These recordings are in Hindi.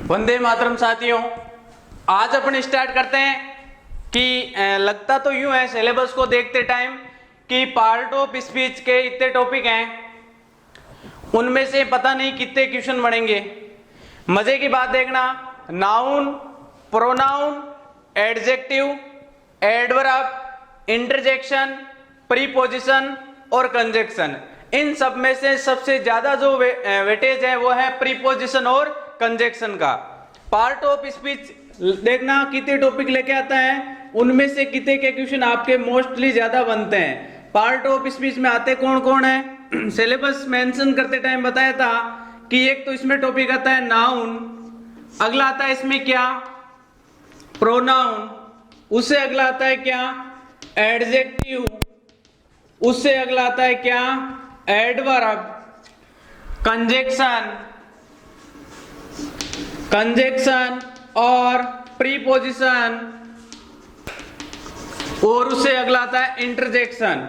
वंदे मातरम साथियों, आज अपन स्टार्ट करते हैं कि लगता तो यूं है सिलेबस को देखते टाइम कि पार्ट ऑफ स्पीच के इतने टॉपिक हैं, उनमें से पता नहीं कितने क्वेश्चन बढ़ेंगे। मजे की बात देखना, noun, pronoun, adjective, adverb, interjection, preposition और कंजक्शन, इन सब में से सबसे ज्यादा जो वेटेज है वो है प्रीपोजिशन और कंजक्शन का। पार्ट ऑफ स्पीच देखना कितने टॉपिक लेके आता है, उनमें से कितने के क्वेश्चन आपके मोस्टली ज्यादा बनते हैं। पार्ट ऑफ स्पीच में आते कौन कौन है, सिलेबस मेंशन करते टाइम बताया था कि एक तो इसमें टॉपिक आता है नाउन, अगला आता है इसमें क्या प्रोनाउन, उससे अगला आता है क्या एडजेक्टिव, उससे अगला आता है क्या एडवर्ब, कंजक्शन और प्रीपोजिशन, और उससे अगला आता है इंटरजेक्शन।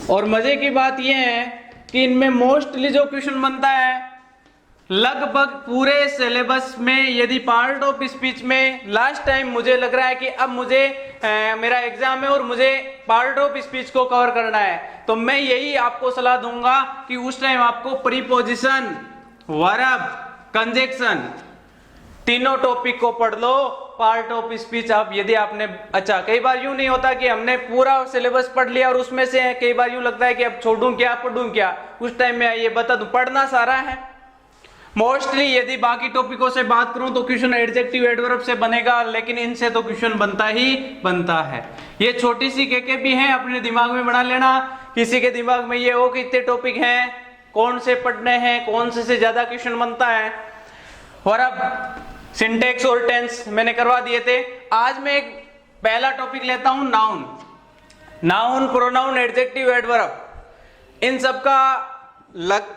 और मजे की बात यह है कि इनमें मोस्टली जो क्वेश्चन बनता है लगभग पूरे सिलेबस में, यदि पार्ट ऑफ स्पीच में लास्ट टाइम मुझे लग रहा है कि अब मुझे मेरा एग्जाम है और मुझे पार्ट ऑफ स्पीच को कवर करना है, तो मैं यही आपको सलाह दूंगा कि उस टाइम आपको प्रीपोजिशन, वर्ब, कंजक्शन तीनों टॉपिक को पढ़ लो। पार्ट ऑफ स्पीच आप यदि आपने कई बार यूं नहीं होता कि हमने पूरा सिलेबस पढ़ लिया और उसमें से कई बार यूं लगता है कि अब छोड़ूं क्या पढ़ूं क्या, उस टाइम में ये बता दूं पढ़ना सारा है। मोस्टली यदि बाकी टॉपिकों से बात करूं तो क्वेश्चन एडजेक्टिव एडवर्ब से बनेगा, लेकिन इनसे तो क्वेश्चन बनता ही बनता है। ये छोटी सी के भी हैं, अपने दिमाग में बना लेना। किसी के दिमाग में ये हो कि इतने टॉपिक हैं, कौन से पढ़ने हैं, कौन से ज्यादा क्वेश्चन बनता है। और अब सिंटेक्स और टेंस मैंने करवा दिए थे। आज मैं एक पहला टॉपिक लेता हूं नाउन, प्रोनाउन, एडजेक्टिव, एडवर्ब, इन सब का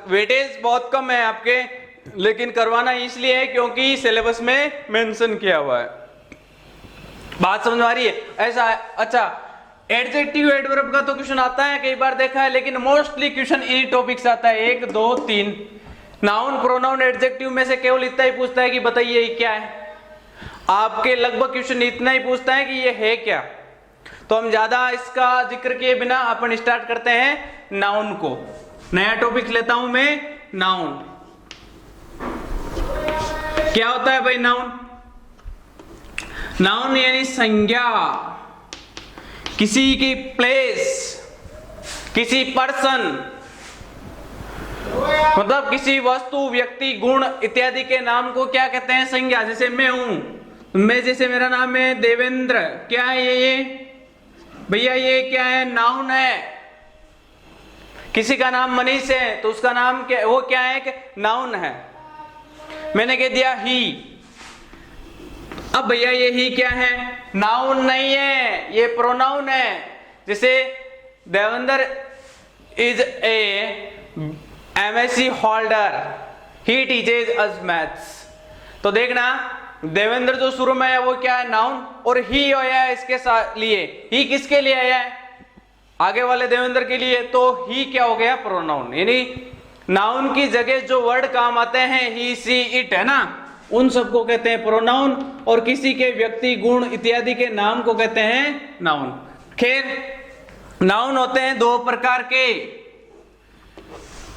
वेटेज बहुत कम है आपके, लेकिन करवाना इसलिए है क्योंकि सिलेबस में मेंशन किया हुआ है। बात समझ आ रही है? ऐसा है। अच्छा, एडजेक्टिव एडवर्ब का तो क्वेश्चन आता है, कई बार देखा है, लेकिन मोस्टली क्वेश्चन इन टॉपिक से आता है, 1 2 3। नाउन, प्रोनाउन, एडजेक्टिव में से केवल इतना ही पूछता है कि बताइए ये क्या है। आपके लगभग क्वेश्चन इतना ही पूछता है कि ये है क्या। तो हम ज्यादा इसका जिक्र किए बिना अपन स्टार्ट करते हैं नाउन को। नया टॉपिक लेता हूं मैं, नाउन। क्या होता है भाई नाउन? नाउन यानी संज्ञा, किसी की प्लेस, किसी पर्सन, मतलब किसी वस्तु, व्यक्ति, गुण इत्यादि के नाम को क्या कहते हैं? संज्ञा। जैसे मैं हूं, जैसे मेरा नाम है देवेंद्र, क्या है ये भैया, ये क्या है? नाउन है। किसी का नाम मनीष है तो उसका नाम क्या, वो क्या है? नाउन है। मैंने कह दिया ही, अब भैया ये ही क्या है? नाउन नहीं है, ये प्रोनाउन है। जैसे Devendra is a MSc holder, he teaches us maths. तो देखना, देवेंद्र जो शुरू में है वो क्या है? नाउन, और ही आया है इसके साथ लिए। ही किसके लिए आया है? आगे वाले देवेंद्र के लिए। तो ही क्या हो गया? प्रोनाउन। यानी नाउन की जगह जो वर्ड काम आते हैं, ही, सी, इट, है ना, उन सबको कहते हैं प्रोनाउन, और किसी के व्यक्ति, गुण इत्यादि के नाम को कहते हैं नाउन। खैर, नाउन होते हैं 2 प्रकार के।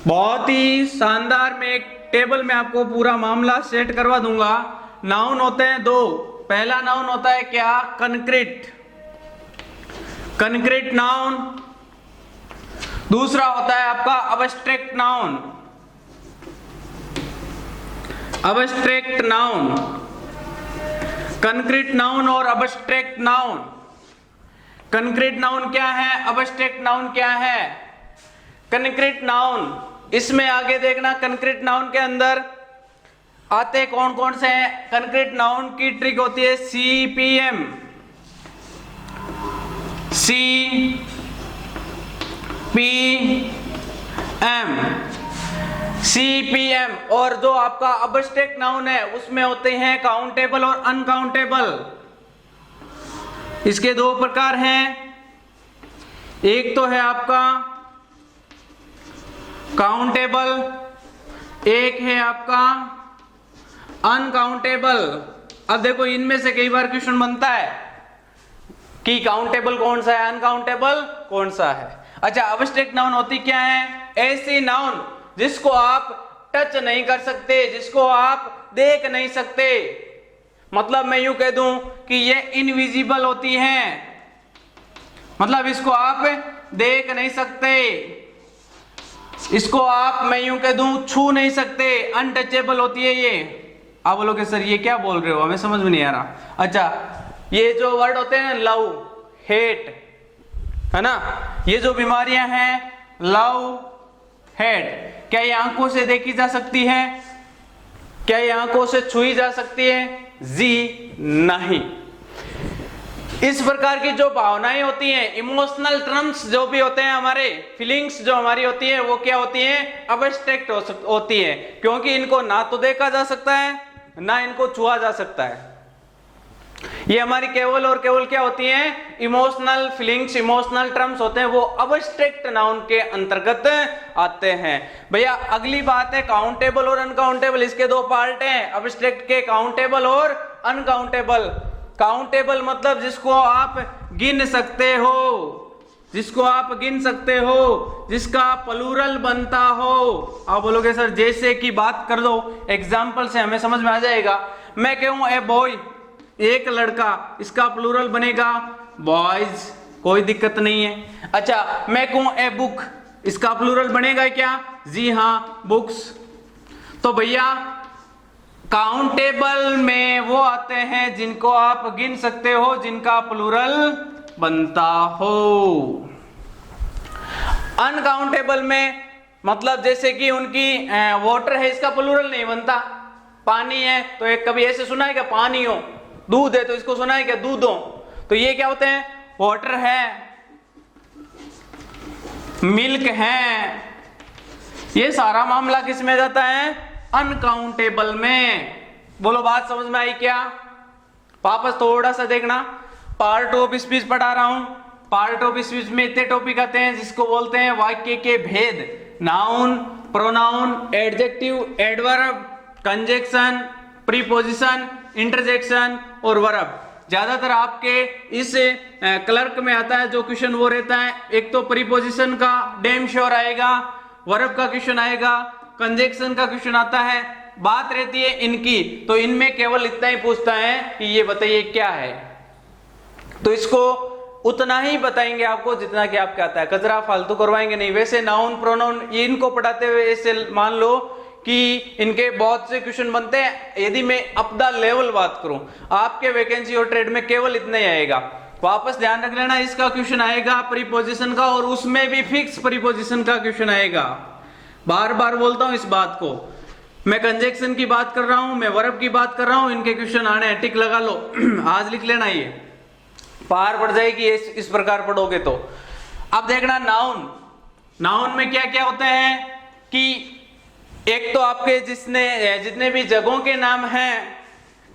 बहुत ही शानदार, में एक टेबल में आपको पूरा मामला सेट करवा दूंगा। नाउन होते हैं 2। पहला नाउन होता है क्या? Concrete noun. दूसरा होता है आपका अब्स्ट्रैक्ट नाउन। कंक्रीट नाउन और अब्स्ट्रैक्ट नाउन। कंक्रीट नाउन क्या है? अब्स्ट्रैक्ट नाउन क्या है? कंक्रीट नाउन, इसमें आगे देखना, कंक्रीट नाउन के अंदर आते कौन कौन से हैं? कंक्रीट नाउन की ट्रिक होती है CPM, CPM। और जो आपका अब्स्ट्रैक्ट नाउन है उसमें होते हैं काउंटेबल और अनकाउंटेबल। इसके 2 प्रकार हैं, एक तो है आपका काउंटेबल, एक है आपका अनकाउंटेबल। अब देखो इनमें से कई बार क्वेश्चन बनता है कि काउंटेबल कौन सा है, अनकाउंटेबल कौन सा है। अच्छा, अब्स्ट्रैक्ट नाउन होती क्या है? ऐसी नाउन जिसको आप टच नहीं कर सकते, जिसको आप देख नहीं सकते। मतलब मैं यूं कह दूं कि ये इनविजिबल होती हैं, मतलब इसको आप देख नहीं सकते, इसको आप मैं यूं कह दूं छू नहीं सकते, अनटचेबल होती है ये। आप बोलोगे सर ये क्या बोल रहे हो, हमें समझ में नहीं आ रहा। अच्छा, ये जो वर्ड होते हैं लव, हेट, है ना, ये जो बीमारियां हैं लव, हेट, क्या ये आंखों से देखी जा सकती है? क्या ये आंखों से छुई जा सकती है? जी नहीं। इस प्रकार की जो भावनाएं होती हैं, इमोशनल टर्म्स जो भी होते हैं, हमारे फीलिंग्स जो हमारी होती है, वो क्या होती हैं? अब्स्ट्रैक्ट होती है, क्योंकि इनको ना तो देखा जा सकता है ना इनको छुआ जा सकता है। ये हमारी केवल और केवल क्या होती हैं? इमोशनल फीलिंग्स, इमोशनल टर्म्स होते हैं, वो अब्स्ट्रैक्ट नाउन के अंतर्गत आते हैं। भैया अगली बात है काउंटेबल और अनकाउंटेबल, इसके दो पार्ट हैं अब्स्ट्रैक्ट के, काउंटेबल और अनकाउंटेबल। काउंटेबल मतलब जिसको आप गिन सकते हो, जिसको आप गिन सकते हो, जिसका प्लूरल बनता हो। आप बोलोगे सर जैसे की बात कर दो, एग्जाम्पल से हमें समझ में आ जाएगा। मैं कहूं ए बॉय, एक लड़का, इसका प्लूरल बनेगा बॉयज, कोई दिक्कत नहीं है। अच्छा, मैं कहूं ए बुक, इसका प्लूरल बनेगा क्या? जी हां, बुक्स। तो भैया काउंटेबल में वो आते हैं जिनको आप गिन सकते हो, जिनका प्लूरल बनता हो। अनकाउंटेबल में मतलब जैसे कि उनकी वाटर है, इसका प्लूरल नहीं बनता। पानी है तो एक कभी ऐसे सुना है क्या पानी हो, दूध है तो इसको सुना है क्या दूधो। तो ये क्या होते हैं? वाटर है, मिल्क है, ये सारा मामला किस में जाता है? अनकाउंटेबल में। बोलो बात समझ में आई क्या? वापस थोड़ा सा देखना, पार्ट ऑफ स्पीच पढ़ा रहा हूं। पार्ट ऑफ स्पीच में इतने टॉपिक आते हैं जिसको बोलते हैं वाक्य के भेद, noun, pronoun, adjective, adverb, conjunction, preposition, interjection और वर्ब। ज्यादातर आपके इस क्लर्क में आता है जो क्वेश्चन वो रहता है, एक तो प्रीपोजिशन का डैम श्योर आएगा, वर्ब का क्वेश्चन आएगा, कंजक्शन का क्वेश्चन आता है। बात रहती है इनकी, तो इनमें केवल इतना ही पूछता है कि ये बताइए क्या है, तो इसको उतना ही बताएंगे आपको जितना कि आपको आता है, कचरा फालतू करवाएंगे नहीं। वैसे नाउन, प्रोनाउन इनको पढ़ाते हुए ऐसे मान लो कि इनके बहुत से क्वेश्चन बनते हैं। यदि मैं अप द लेवल बात करूं, आपके वैकेंसी और ट्रेड में केवल इतना ही आएगा। वापस ध्यान रख लेना, इसका क्वेश्चन आएगा प्रीपोजिशन का, और उसमें भी फिक्स प्रीपोजिशन का क्वेश्चन आएगा। बार बार बोलता हूं इस बात को, मैं कंजक्शन की बात कर रहा हूं, मैं वर्ब की बात कर रहा हूं, इनके क्वेश्चन आने हैं, टिक लगा लो। आज लिख लेना, ये पार पड़ जाएगी इस प्रकार पढ़ोगे तो। अब देखना नाउन, नाउन में क्या क्या होते हैं कि एक तो आपके जितने भी जगहों के नाम हैं,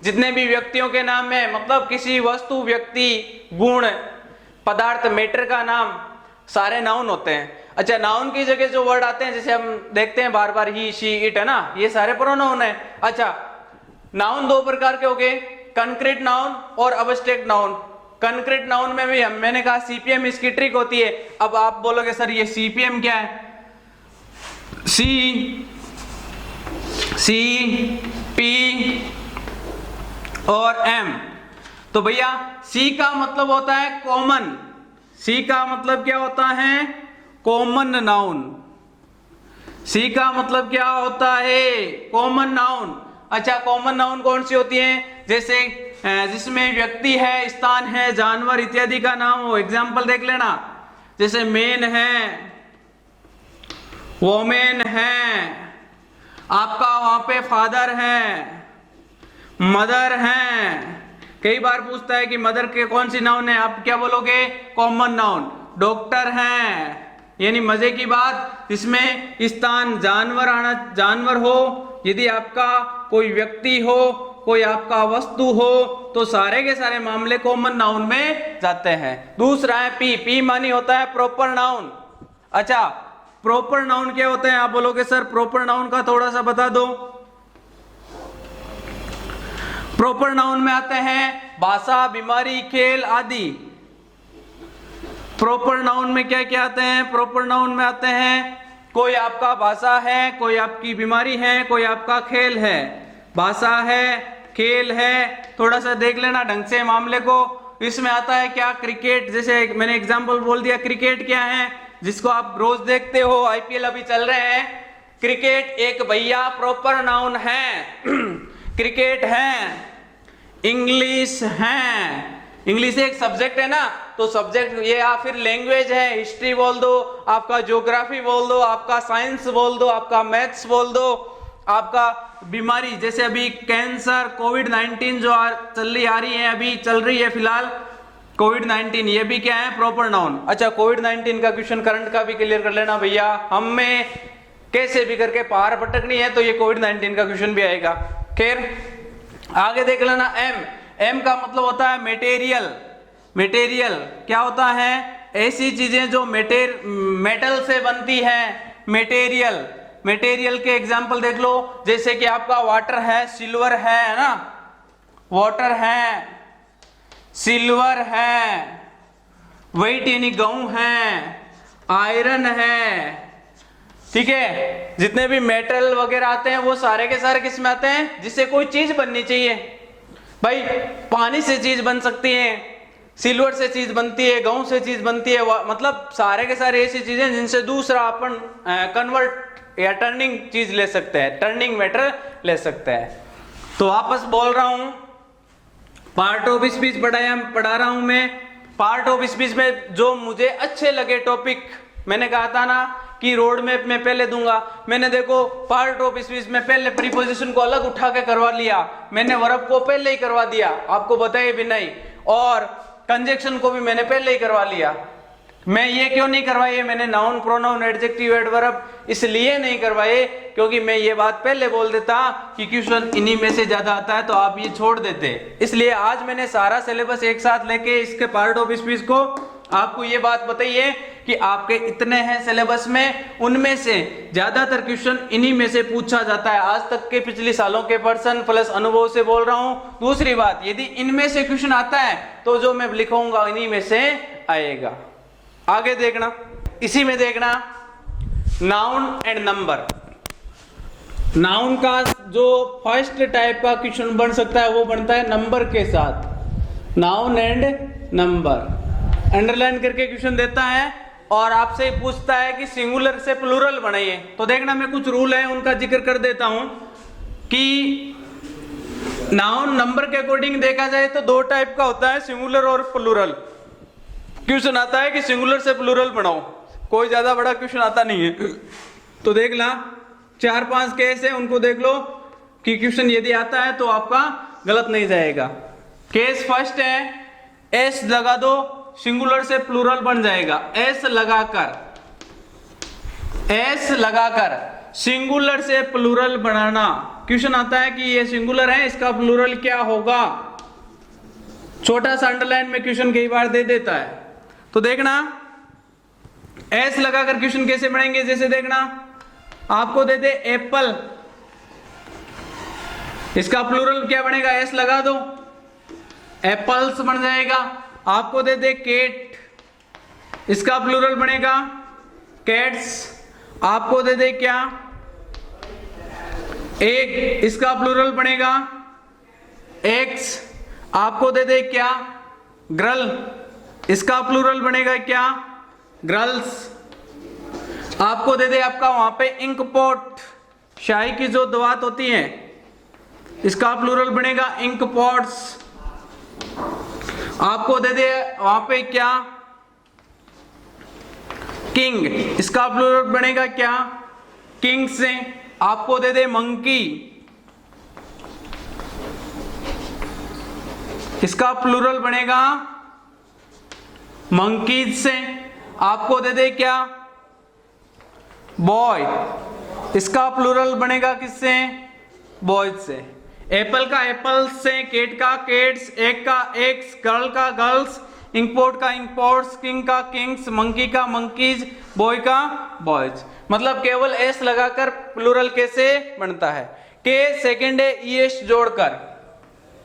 जितने भी व्यक्तियों के नाम है, मतलब किसी वस्तु, व्यक्ति, गुण, पदार्थ, मैटर का नाम, सारे नाउन होते हैं। अच्छा, नाउन की जगह जो वर्ड आते हैं, जैसे हम देखते हैं बार बार ही, शी, इट, है ना, ये सारे प्रोनाउन है। अच्छा, नाउन दो प्रकार के हो गए, कंक्रीट नाउन और अब्स्ट्रैक्ट नाउन। कंक्रीट नाउन में भी मैंने कहा सीपीएम इसकी ट्रिक होती है। अब आप बोलोगे सर ये सीपीएम क्या है? सी पी और एम। तो भैया सी का मतलब होता है कॉमन, सी का मतलब क्या होता है? Common noun. सी का मतलब क्या होता है? Common noun. अच्छा, कॉमन नाउन कौन सी होती है? जैसे जिसमें व्यक्ति है, स्थान है, जानवर इत्यादि का नाम हो। एग्जाम्पल देख लेना, जैसे मैन है, वोमेन है, आपका वहां पे फादर है, मदर है। कई बार पूछता है कि मदर के कौन सी नाउन है, आप क्या बोलोगे? Common noun. डॉक्टर है, यानी मजे की बात, इसमें स्थान, जानवर आना, जानवर हो, यदि आपका कोई व्यक्ति हो, कोई आपका वस्तु हो, तो सारे के सारे मामले कॉमन नाउन में जाते हैं। दूसरा है पी, पी मानी होता है प्रॉपर नाउन। अच्छा, प्रॉपर नाउन क्या होता है? आप बोलोगे सर प्रॉपर नाउन का थोड़ा सा बता दो। प्रॉपर नाउन में आते हैं भाषा, बीमारी, खेल आदि। प्रॉपर नाउन में क्या क्या आते हैं? प्रॉपर नाउन में आते हैं कोई आपका भाषा है, कोई आपकी बीमारी है, कोई आपका खेल है। भाषा है, खेल है, थोड़ा सा देख लेना ढंग से मामले को। इसमें आता है क्या? क्रिकेट। जैसे मैंने एग्जांपल बोल दिया, क्रिकेट क्या है जिसको आप रोज देखते हो, आईपीएल अभी चल रहे हैं। क्रिकेट एक भैया प्रॉपर नाउन है। क्रिकेट है। इंग्लिश है, इंग्लिश एक सब्जेक्ट है ना, तो सब्जेक्ट ये या फिर लैंग्वेज है, हिस्ट्री बोल दो, आपका ज्योग्राफी बोल दो, आपका साइंस बोल दो, आपका मैथ्स बोल दो, आपका बीमारी जैसे अभी कैंसर, कोविड-19 जो चल रही है, अभी चल रही है फिलहाल कोविड-19, ये भी क्या है? Proper noun. अच्छा, कोविड-19 का क्वेश्चन करंट का भी क्लियर कर लेना भैया, हमें कैसे भी करके पार पटकनी है तो ये कोविड-19 का क्वेश्चन भी आएगा। खैर आगे देख लेना। एम का मतलब होता है मटेरियल। मटेरियल क्या होता है? ऐसी चीजें जो मेटल से बनती है, मटेरियल। मटेरियल के एग्जांपल देख लो, जैसे कि आपका वाटर है, सिल्वर है ना, वाटर है, सिल्वर है, वेट यानी गेहूं है, आयरन है, ठीक है। जितने भी मेटल वगैरह आते हैं वो सारे के सारे किस में आते हैं? जिससे कोई चीज बननी चाहिए। भाई पानी से चीज बन सकती है, सिल्वर से चीज बनती है, गेहूं से चीज बनती है, मतलब सारे के सारे ऐसी चीजें जिनसे दूसरा अपन कन्वर्ट या टर्निंग चीज ले सकते हैं, टर्निंग मैटर ले सकते हैं। तो वापस बोल रहा हूं, पार्ट ऑफ स्पीच पढ़ा रहा हूं मैं। पार्ट ऑफ स्पीच में जो मुझे अच्छे लगे टॉपिक, मैंने कहा था ना कि रोड मैप में पहले दूंगा, मैंने देखो पार्ट ऑफ स्पीच में पहले प्रीपोजिशन को अलग उठा के करवा लिया, मैंने वर्ब को पहले ही करवा दिया आपको बताए भी नहीं, और कंजक्शन को भी मैंने पहले ही करवा लिया। मैं ये क्यों नहीं करवाए? मैंने नाउन, प्रोनाउन, एडजेक्टिव, एडवर्ब इसलिए नहीं करवाए क्योंकि मैं ये बात पहले बोल देता कि क्वेश्चन इन्हीं में से ज्यादा आता है तो आप ये छोड़ देते। इसलिए आज मैंने सारा सिलेबस एक साथ लेके इसके पार्ट ऑफ स्पीच को आपको ये बात बताइए कि आपके इतने हैं सिलेबस में, उनमें से ज्यादातर क्वेश्चन इन्हीं में से पूछा जाता है। आज तक के पिछले सालों के पर्सन प्लस अनुभव से बोल रहा हूं। दूसरी बात, यदि इनमें से क्वेश्चन आता है तो जो मैं लिखूंगा इन्हीं में से आएगा। आगे देखना, इसी में देखना नाउन एंड नंबर। नाउन का जो फर्स्ट टाइप का क्वेश्चन बन सकता है वो बनता है नंबर के साथ, नाउन एंड नंबर। अंडरलाइन करके क्वेश्चन देता है और आपसे पूछता है कि सिंगुलर से प्लूरल बनाइए। तो देखना मैं कुछ रूल है उनका जिक्र कर देता हूं कि नाउन नंबर के अकॉर्डिंग देखा जाए तो दो टाइप का होता है, सिंगुलर और प्लूरल। क्वेश्चन आता है कि सिंगुलर से प्लूरल बनाओ, कोई ज्यादा बड़ा क्वेश्चन आता नहीं है। तो देख ला 4-5 केस है, उनको देख लो कि क्वेश्चन यदि आता है तो आपका गलत नहीं जाएगा। केस फर्स्ट है, एस लगा दो, सिंगुलर से प्लूरल बन जाएगा। एस लगाकर सिंगुलर से प्लूरल बनाना। क्वेश्चन आता है कि ये सिंगुलर है, इसका प्लूरल क्या होगा। छोटा सा अंडरलाइन में क्वेश्चन कई बार दे देता है। तो देखना एस लगाकर क्वेश्चन कैसे बनाएंगे। जैसे देखना आपको दे दे एप्पल, इसका प्लूरल क्या बनेगा? एस लगा दो, एप्पल्स बन जाएगा। आपको दे दे केट, इसका प्लूरल बनेगा कैट्स। आपको दे दे क्या? एग, इसका प्लूरल बनेगा एग्स। आपको दे दे क्या? गर्ल, इसका प्लूरल बनेगा क्या? गर्ल्स। आपको दे दे आपका वहां पे इंक पॉट, शाही की जो दवात होती है, इसका प्लूरल बनेगा इंक पॉट्स। आपको दे दे वहां पे क्या? किंग, इसका प्लूरल बनेगा क्या? किंग्स से। आपको दे दे मंकी, इसका प्लूरल बनेगा मंकीज से। आपको दे दे क्या? बॉय, इसका प्लूरल बनेगा किससे? बॉयज से। एप्पल का एप्पल्स से, केट का केट्स, एग का एग्स, गर्ल का गर्ल्स, इंकपोर्ट का इंकपोर्ट्स, किंग का किंग्स, मंकी का मंकीज, बॉय का बॉयज। मतलब केवल एस लगाकर प्लूरल कैसे बनता है। के सेकंड है ईएस जोड़कर,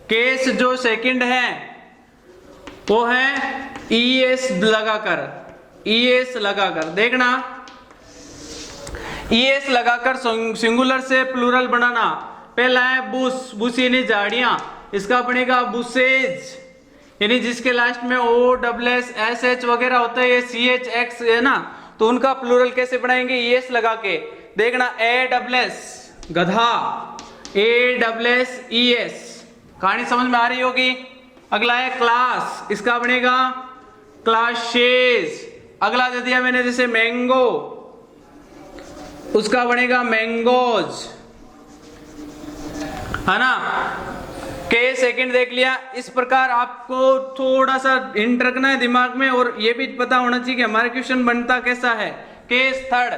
केस जो सेकंड है वो है ईएस लगाकर, ईएस लगाकर देखना, ईएस लगाकर सिंगुलर से प्लूरल बनाना। पहला है बुश, बुश यानी झाड़ियां, इसका बनेगा बुशेज, यानी जिसके लास्ट में O double S S H वगैरह होता है, ये सी एच एक्स है ना, तो उनका प्लूरल कैसे बनाएंगे, ईएस लगा के देखना। ए डबल एस गधा, A double S E S, कहानी समझ में आ रही होगी। अगला है क्लास, इसका बनेगा क्लासेस। अगला दे दिया मैंने जैसे मैंगो, उसका बनेगा मैंगोज, है ना। के सेकंड देख लिया। इस प्रकार आपको थोड़ा सा हिंट रखना है दिमाग में, और ये भी पता होना चाहिए कि हमारा क्वेश्चन बनता कैसा है। केस थर्ड,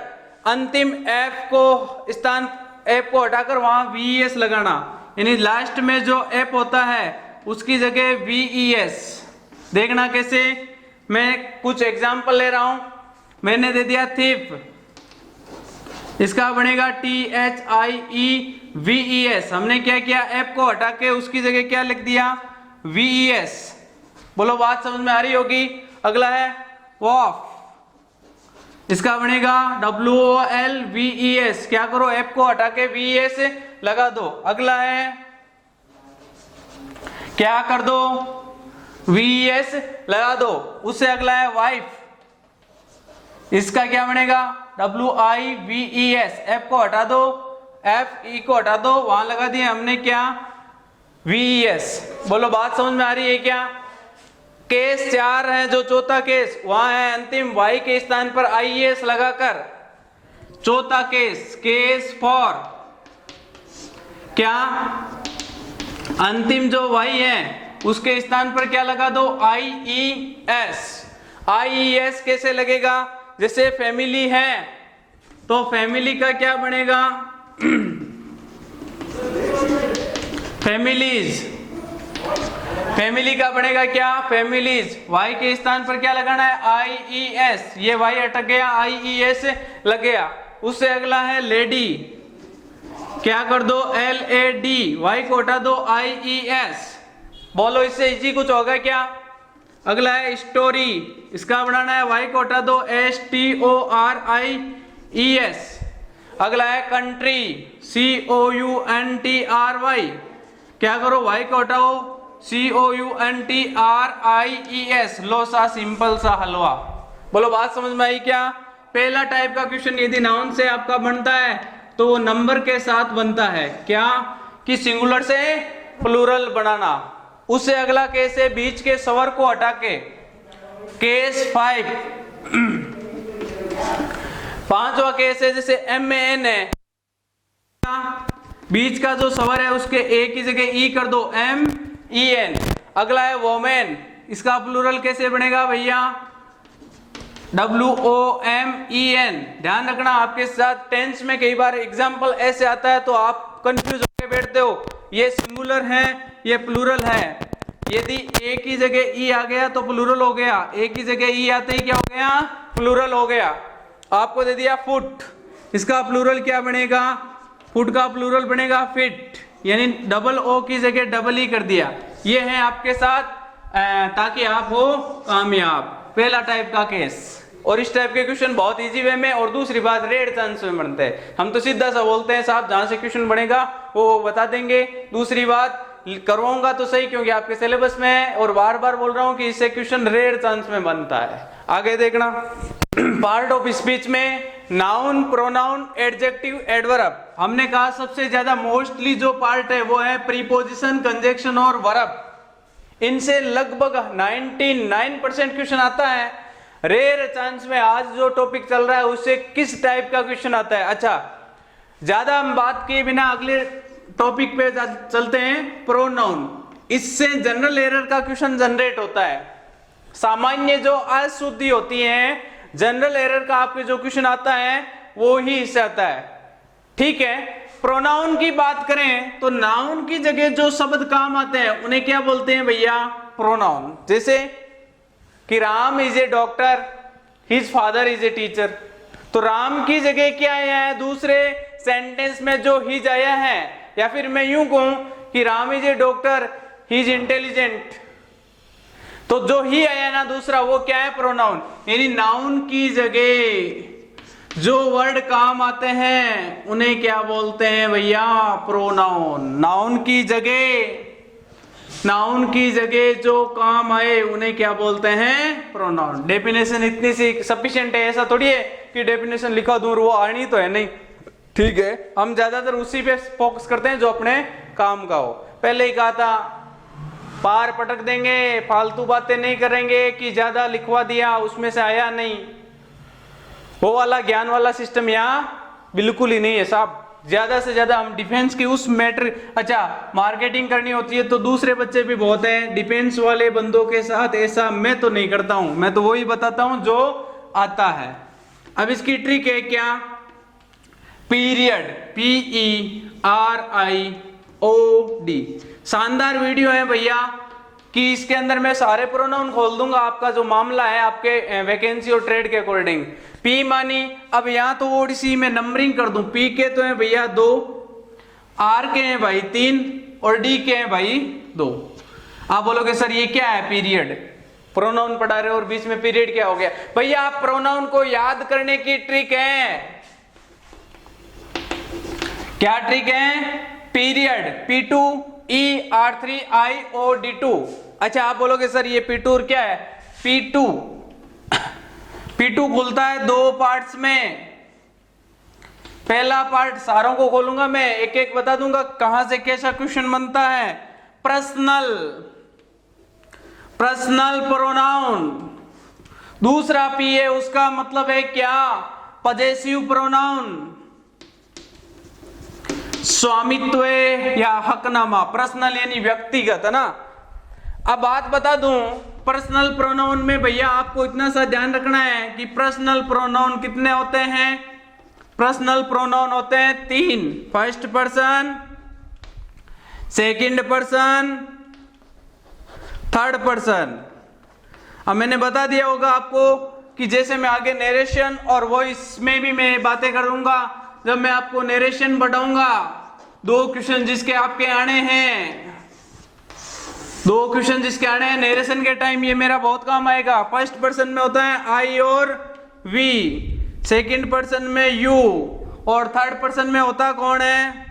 अंतिम एफ को स्थान, एफ को हटाकर वहां वीएस लगाना, यानी लास्ट में जो एफ होता है उसकी जगह वीईएस। देखना कैसे, मैं कुछ एग्जांपल ले रहा हूं। मैंने दे दिया थिप, इसका बनेगा T H I E V E S. हमने क्या किया, एफ को हटा के उसकी जगह क्या लिख दिया, वीईएस। बोलो बात समझ में आ रही होगी। अगला है वॉफ, इसका बनेगा W O L V E S. क्या करो, एफ को हटा के वीईएस लगा दो। अगला है क्या कर दो, वीएस लगा दो। उससे अगला है वाइफ, इसका क्या बनेगा, W I we E S. F को हटा दो, एफ ई को हटा दो, वहां लगा दिया हमने क्या, वी एस। बोलो बात समझ में आ रही है क्या। केस चार है, जो चौथा केस वहां है अंतिम वाई के स्थान पर आई एस लगाकर। चौथा केस, केस फॉर, क्या अंतिम जो वाई है उसके स्थान पर क्या लगा दो, आई ई एस। आई ई एस कैसे लगेगा, जैसे फैमिली है तो फैमिली का क्या बनेगा, फैमिलीज, फैमिली का बनेगा क्या, फैमिलीज। वाई के स्थान पर क्या लगाना है, आई ई एस। ये वाई अटक गया, आई ई एस लग गया। उससे अगला है लेडी, क्या कर दो, एल ए डी, वाई को हटा दो, आई ई एस। बोलो इससे इजी कुछ होगा क्या। अगला है स्टोरी, इसका बनाना है, वाई को हटा दो, S T O R I E S. अगला है country, C O U N T R Y, क्या करो, वाई को हटाओ, C O U N T R I E S. लो सा सिंपल सा हलवा। बोलो बात समझ में आई क्या। पहला टाइप का क्वेश्चन यदि नाउन से आपका बनता है तो वो नंबर के साथ बनता है, क्या कि सिंगुलर से प्लूरल बनाना। उससे अगला केस है बीच के स्वर को हटा के, केस 5। पांचवा केस है जैसे एम ए एन है, बीच का जो स्वर है उसके ए की जगह ई कर दो, एम ई एन। अगला है वोमेन, इसका प्लूरल कैसे बनेगा भैया, W O M E N. ध्यान रखना आपके साथ टेंस में कई बार एग्जाम्पल ऐसे आता है तो आप कंफ्यूज होकर बैठते हो, ये सिंगुलर है ये प्लूरल है। यदि ए की जगह ई आ गया तो प्लूरल हो गया, ए की जगह ई आते ही क्या हो गया, प्लूरल हो गया। आपको दे दिया फुट, इसका प्लूरल क्या बनेगा, फुट का प्लूरल बनेगा फिट, यानी डबल ओ की जगह डबल ई कर दिया। ये है आपके साथ ताकि आप हो कामयाब। पहला टाइप का केस। और इस टाइप के क्वेश्चन बहुत इजी वे में, और दूसरी बात रेड चांस में बनते हैं। हम तो सीधा सा बोलते हैं साहब जहां से क्वेश्चन बनेगा वो बता देंगे। दूसरी बात करवाऊंगा तो सही क्योंकि आपके सिलेबस में है, और बार बार बोल रहा हूं कि इससे क्वेश्चन रेड चांस में बनता है। आगे देखना पार्ट ऑफ स्पीच में नाउन, प्रोनाउन, एडजेक्टिव, एडवर्ब। हमने कहा सबसे ज्यादा मोस्टली जो पार्ट है वो है प्रीपोजिशन, कंजक्शन और वर्ब। इनसे लगभग 99% क्वेश्चन आता है। रेयर चांस में आज जो टॉपिक चल रहा है उससे किस टाइप का क्वेश्चन आता है। अच्छा, ज्यादा हम बात किए बिना अगले टॉपिक पे चलते हैं, प्रोनाउन। इससे जनरल एरर का क्वेश्चन जनरेट होता है। सामान्य जो अशुद्धि होती है, जनरल एरर का आपके जो क्वेश्चन आता है वो ही इससे आता है। ठीक है, प्रोनाउन की बात करें तो नाउन की जगह जो शब्द काम आते हैं उन्हें क्या बोलते हैं भैया, प्रोनाउन। जैसे कि Ram is a doctor, his father is a teacher. तो राम की जगह क्या आया है दूसरे सेंटेंस में, जो हिज आया है। या फिर मैं यूं कहूं कि Ram is a doctor, he is intelligent. तो जो ही आया ना दूसरा, वो क्या है? प्रोनाउन। यानी नाउन की जगह जो वर्ड काम आते हैं उन्हें क्या बोलते हैं भैया? प्रोनाउन। नाउन की जगह जो काम आए उन्हें क्या बोलते हैं? प्रोनाउन। डेफिनेशन इतनी सी सफिशिएंट है, ऐसा थोड़ी है कि डेफिनेशन लिखा दूं वो आनी तो है नहीं, ठीक है। हम ज्यादातर उसी पे फोकस करते हैं जो अपने काम का हो। पहले ही कहा था पार पटक देंगे, फालतू बातें नहीं करेंगे कि ज्यादा लिखवा दिया उसमें से आया नहीं, वो वाला ज्ञान वाला सिस्टम यहाँ बिल्कुल ही नहीं है साहब। ज्यादा से ज्यादा हम डिफेंस की उस मैटर, अच्छा मार्केटिंग करनी होती है तो दूसरे बच्चे भी बहुत हैं डिफेंस वाले बंदों के साथ, ऐसा मैं तो नहीं करता हूं, मैं तो वही बताता हूं जो आता है। अब इसकी ट्रिक है क्या? Period, PERIOD। शानदार वीडियो है भैया कि इसके अंदर मैं सारे प्रोनाउन खोल दूंगा, आपका जो मामला है आपके वैकेंसी और ट्रेड के अकॉर्डिंग। पी मानी, अब यहां तो ओडिसी में नंबरिंग कर दूं, पी के तो है भैया 2, आर के हैं भाई 3 और डी के हैं भाई 2। आप बोलोगे सर ये क्या है? पीरियड। प्रोनाउन पढ़ा रहे हो और बीच में पीरियड क्या हो गया? भैया आप प्रोनाउन को याद करने की ट्रिक है। क्या ट्रिक है? Period P2 ER3 IOD2। अच्छा आप बोलोगे सर ये P2 और क्या है? P2 खुलता है 2 पार्ट्स में। पहला पार्ट सारों को खोलूंगा मैं, एक एक बता दूंगा कहां से कैसा क्वेश्चन बनता है। Personal pronoun. दूसरा P है, उसका मतलब है क्या? पजेसिव प्रोनाउन, स्वामित्व या हकनामा। पर्सनल यानी व्यक्तिगत, है ना। अब बात बता दूं, पर्सनल प्रोनाउन में भैया आपको इतना सा ध्यान रखना है कि पर्सनल प्रोनाउन कितने होते हैं? पर्सनल प्रोनाउन होते हैं 3, first person, second person, third person. अब मैंने बता दिया होगा आपको कि जैसे मैं आगे नरेशन और वॉइस में भी मैं बातें करूंगा, जब मैं आपको नरेशन बढ़ाऊंगा, 2 क्वेश्चन जिसके आपके आने हैं, 2 क्वेश्चन जिसके आने हैं नरेशन के टाइम, ये मेरा बहुत काम आएगा। फर्स्ट पर्सन में होता है आई और वी, सेकंड पर्सन में यू, और थर्ड पर्सन में होता कौन है?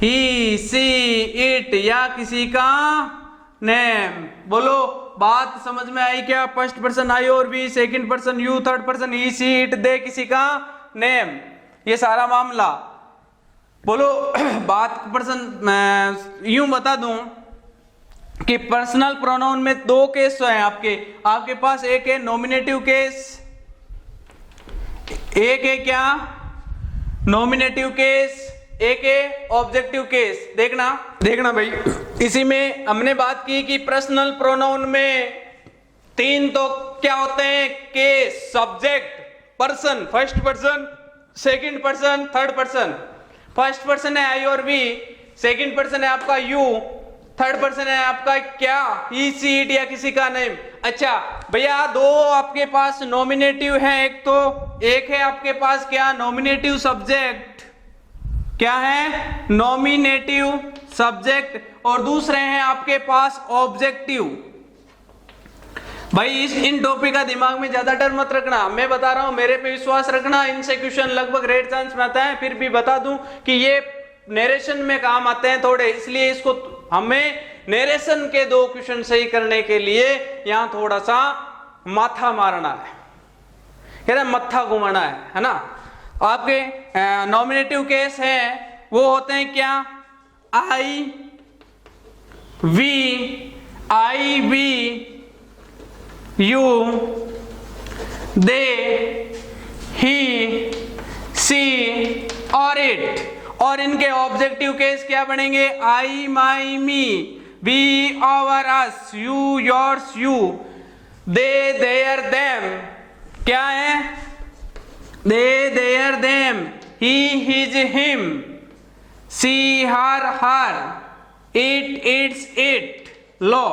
ही, सी, इट या किसी का नेम। बोलो बात समझ में आई क्या? फर्स्ट पर्सन आई और we, second person you, third person he, she, it, they, किसी का नेम, ये सारा मामला। बोलो बात पर्सन यूं बता दूं कि पर्सनल प्रोनाउन में 2 केस हैं आपके पास। एक है नॉमिनेटिव केस, एक है क्या? नॉमिनेटिव केस, एक है ऑब्जेक्टिव केस। देखना भाई, इसी में हमने बात की कि पर्सनल प्रोनाउन में 3 तो क्या होते हैं? Case, subject, person, first person, second person, third person. First person है आई और वी, सेकंड पर्सन है आपका यू, थर्ड पर्सन है आपका क्या? ही, सी, इट या किसी का नेम। अच्छा भैया 2 आपके पास नॉमिनेटिव है, एक है आपके पास क्या? Nominative subject. क्या है? Nominative subject. और दूसरे हैं आपके पास ऑब्जेक्टिव। भाई इन टॉपिक का दिमाग में ज्यादा डर मत रखना, मैं बता रहा हूं, मेरे पे विश्वास रखना। इनसे क्वेश्चन लगभग रेयर चांस में आता है, फिर भी बता दूं कि ये नरेशन में काम आते हैं थोड़े, इसलिए इसको हमें नरेशन के 2 क्वेश्चन सही करने के लिए यहां थोड़ा सा माथा मारना है, कहते हैं मत्था घुमाना है ना। आपके नॉमिनेटिव केस है वो होते हैं क्या? आई वी, यू, दे, ही, सी और इट। और इनके ऑब्जेक्टिव केस क्या बनेंगे? I, my, me, we, our, us, you, yours, you, they, their, them. क्या है? They, their, them, he, his, him, she, her, her, it, its, it. लो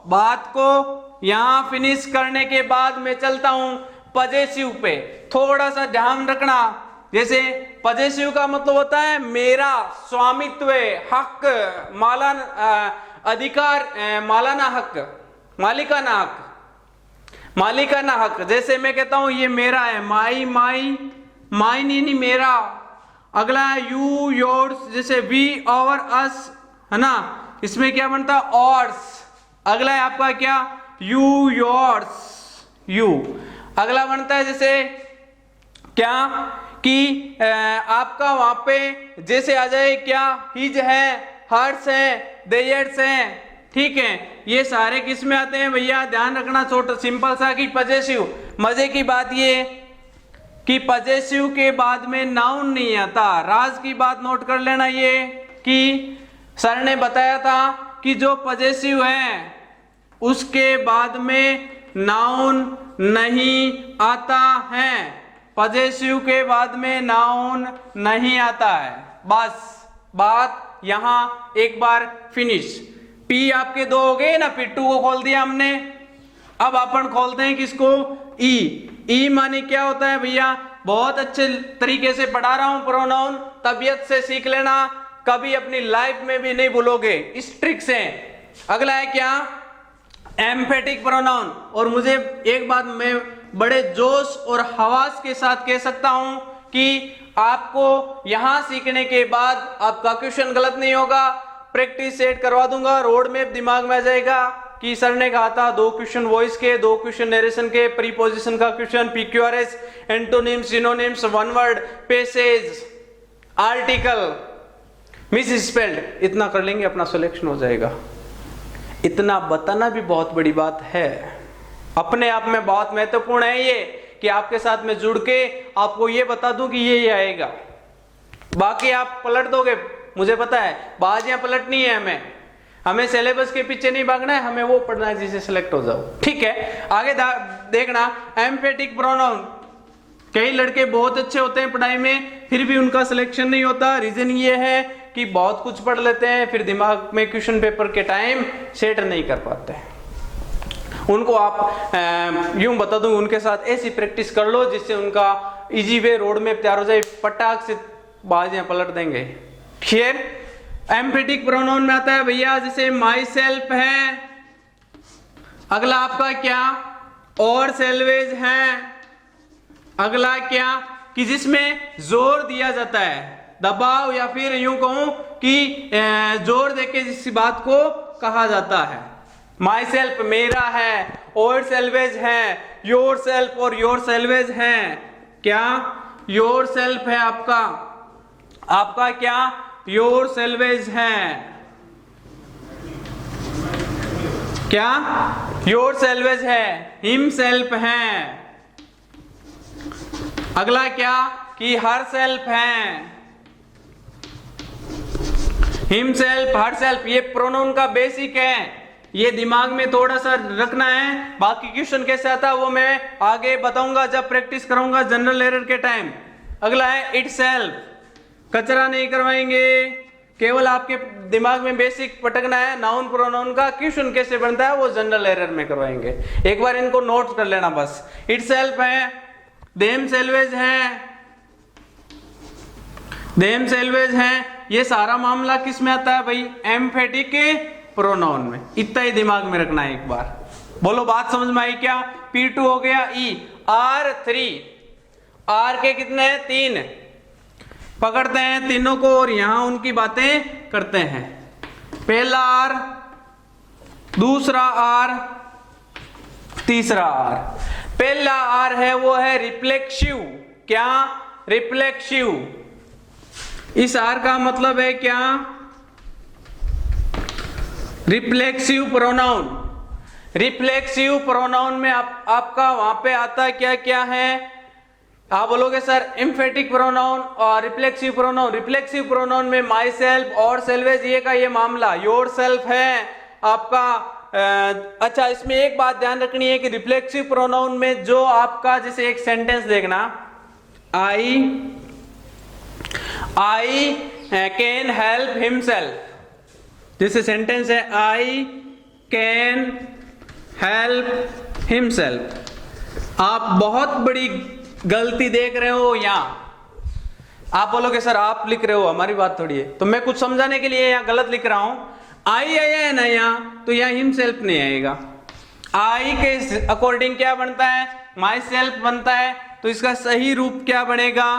बात को यहां फिनिश करने के बाद मैं चलता हूं पजेसिव पे। थोड़ा सा ध्यान रखना, जैसे पजेसिव का मतलब होता है मेरा, स्वामित्व, हक, अधिकार, मालाना हक, मालिकाना हक, मालिकाना हक। जैसे मैं कहता हूं ये मेरा है, माई, माई, माई नहीं मेरा। अगला है यू, योर्स, जैसे वी, और, अस, है ना, इसमें क्या बनता है, ऑर्स। अगला है आपका क्या, यू, योर्स, यू। अगला बनता है जैसे क्या कि आपका वहां पे जैसे आ जाए क्या, हिज है, हर्स है, देयर्स है, ठीक है। ये सारे किस में आते हैं भैया, ध्यान रखना, छोटा सिंपल सा कि पजेसिव। मजे की बात ये कि पजेसिव के बाद में नाउन नहीं आता। राज की बात नोट कर लेना ये कि सर ने बताया था कि जो पजेसिव है उसके बाद में नाउन नहीं आता है, पजेसिव के बाद में नाउन नहीं आता है। बस बात यहां एक बार फिनिश। पी आपके दो हो गए ना, P2 को खोल दिया हमने। अब अपन खोलते हैं किसको, ई। ई माने क्या होता है भैया, बहुत अच्छे तरीके से पढ़ा रहा हूं प्रोनाउन, तबीयत से सीख लेना, कभी अपनी लाइफ में भी नहीं भूलोगे इस ट्रिक से। अगला है क्या, एम्फेटिक प्रोनाउन। और मुझे एक बात मैं बड़े जोश और हवास के साथ कह सकता हूं कि आपको यहां सीखने के बाद आपका क्वेश्चन गलत नहीं होगा। प्रैक्टिस सेट करवा दूंगा, रोड मैप दिमाग में आ जाएगा कि सर ने कहा था 2 क्वेश्चन वॉइस के, 2 क्वेश्चन नरेशन के, प्रीपोजिशन का question, PQRS, antonyms, synonyms, one word, passage, article, miss spelled, इतना कर लेंगे अपना सिलेक्शन हो जाएगा। इतना बताना भी बहुत बड़ी बात है, अपने आप में बहुत महत्वपूर्ण है ये कि आपके साथ में जुड़ के आपको ये बता दूं कि ये आएगा। बाकी आप पलट दोगे, मुझे पता है, बाजियां पलटनी है हमें सिलेबस के पीछे नहीं भागना है, हमें वो पढ़ना है जिसे सिलेक्ट हो जाओ, ठीक है। आगे देखना, एम्फेटिक प्रोनाउन। कई लड़के बहुत अच्छे होते हैं पढ़ाई में, फिर भी उनका सिलेक्शन नहीं होता। रीजन ये है कि बहुत कुछ पढ़ लेते हैं, फिर दिमाग में क्वेश्चन पेपर के टाइम सेट नहीं कर पाते। उनको आप यूं बता दूं, उनके साथ ऐसी प्रैक्टिस कर लो जिससे उनका इजी वे रोड में तैयार हो जाए, पटाख से बाजियां पलट देंगे। क्लियर। एम्फेटिक प्रोनाउन में आता है भैया जैसे माई सेल्फ है, अगला आपका क्या, और सेल्वेज है। अगला क्या कि जिसमें जोर दिया जाता है, दबाव, या फिर यूं कहूं कि जोर देके जिस बात को कहा जाता है। माई सेल्फ मेरा है, और सेल्वेज है, योर सेल्फ और योर सेल्वेज है। क्या, योर सेल्फ है आपका क्या, योर सेल्वेज है। क्या, योर सेल्वेज है, हिम सेल्फ है। अगला क्या कि हर सेल्फ है, हिम सेल्फ, हर सेल्फ। ये प्रोनाउन का बेसिक है, ये दिमाग में थोड़ा सा रखना है। बाकी क्वेश्चन कैसे आता है वो मैं आगे बताऊंगा जब प्रैक्टिस करूंगा जनरल एरर के टाइम। अगला है इट सेल्फ, कचरा नहीं करवाएंगे, केवल आपके दिमाग में बेसिक पटकना है। नाउन प्रोनाउन का क्वेश्चन कैसे बनता है वो जनरल एरर में करवाएंगे, एक बार इनको नोट कर लेना बस। इट सेल्फ है, देम सेल्वेज है, देम सेल्वेज है। ये सारा मामला किस में आता है भाई, एम्फेटिक के प्रोनाउन में। इतना ही दिमाग में रखना है एक बार। बोलो बात समझ में आई क्या। P2 हो गया, ई। R3, R के कितने हैं, 3। पकड़ते हैं तीनों को और यहां उनकी बातें करते हैं। पहला R, दूसरा R, तीसरा R। पहला R है वो है रिफ्लेक्सिव। क्या, रिफ्लेक्सिव। इस R का मतलब है क्या, रिफ्लेक्सिव प्रोनाउन। रिफ्लेक्सिव प्रोनाउन में आपका वहां पे आता है क्या क्या है, आप बोलोगे सर एम्फेटिक प्रोनाउन और रिफ्लेक्सिव प्रोनाउन। रिफ्लेक्सिव प्रोनाउन में माई सेल्फ और सेल्वेज ये का ये मामला, योर सेल्फ है आपका। अच्छा, इसमें एक बात ध्यान रखनी है कि रिफ्लेक्सिव प्रोनाउन में जो आपका, जैसे एक सेंटेंस देखना, आई कैन हेल्प हिमसेल्फ। जैसे सेंटेंस है आई कैन हेल्प हिमसेल्फ। आप बहुत बड़ी गलती देख रहे हो यहां। आप बोलोगे सर आप लिख रहे हो, हमारी बात थोड़ी है, तो मैं कुछ समझाने के लिए यहां गलत लिख रहा हूं। आई आया है ना यहाँ, तो यहाँ हिमसेल्फ नहीं आएगा। आई के अकॉर्डिंग क्या बनता है, माई सेल्फ बनता है। तो इसका सही रूप क्या बनेगा,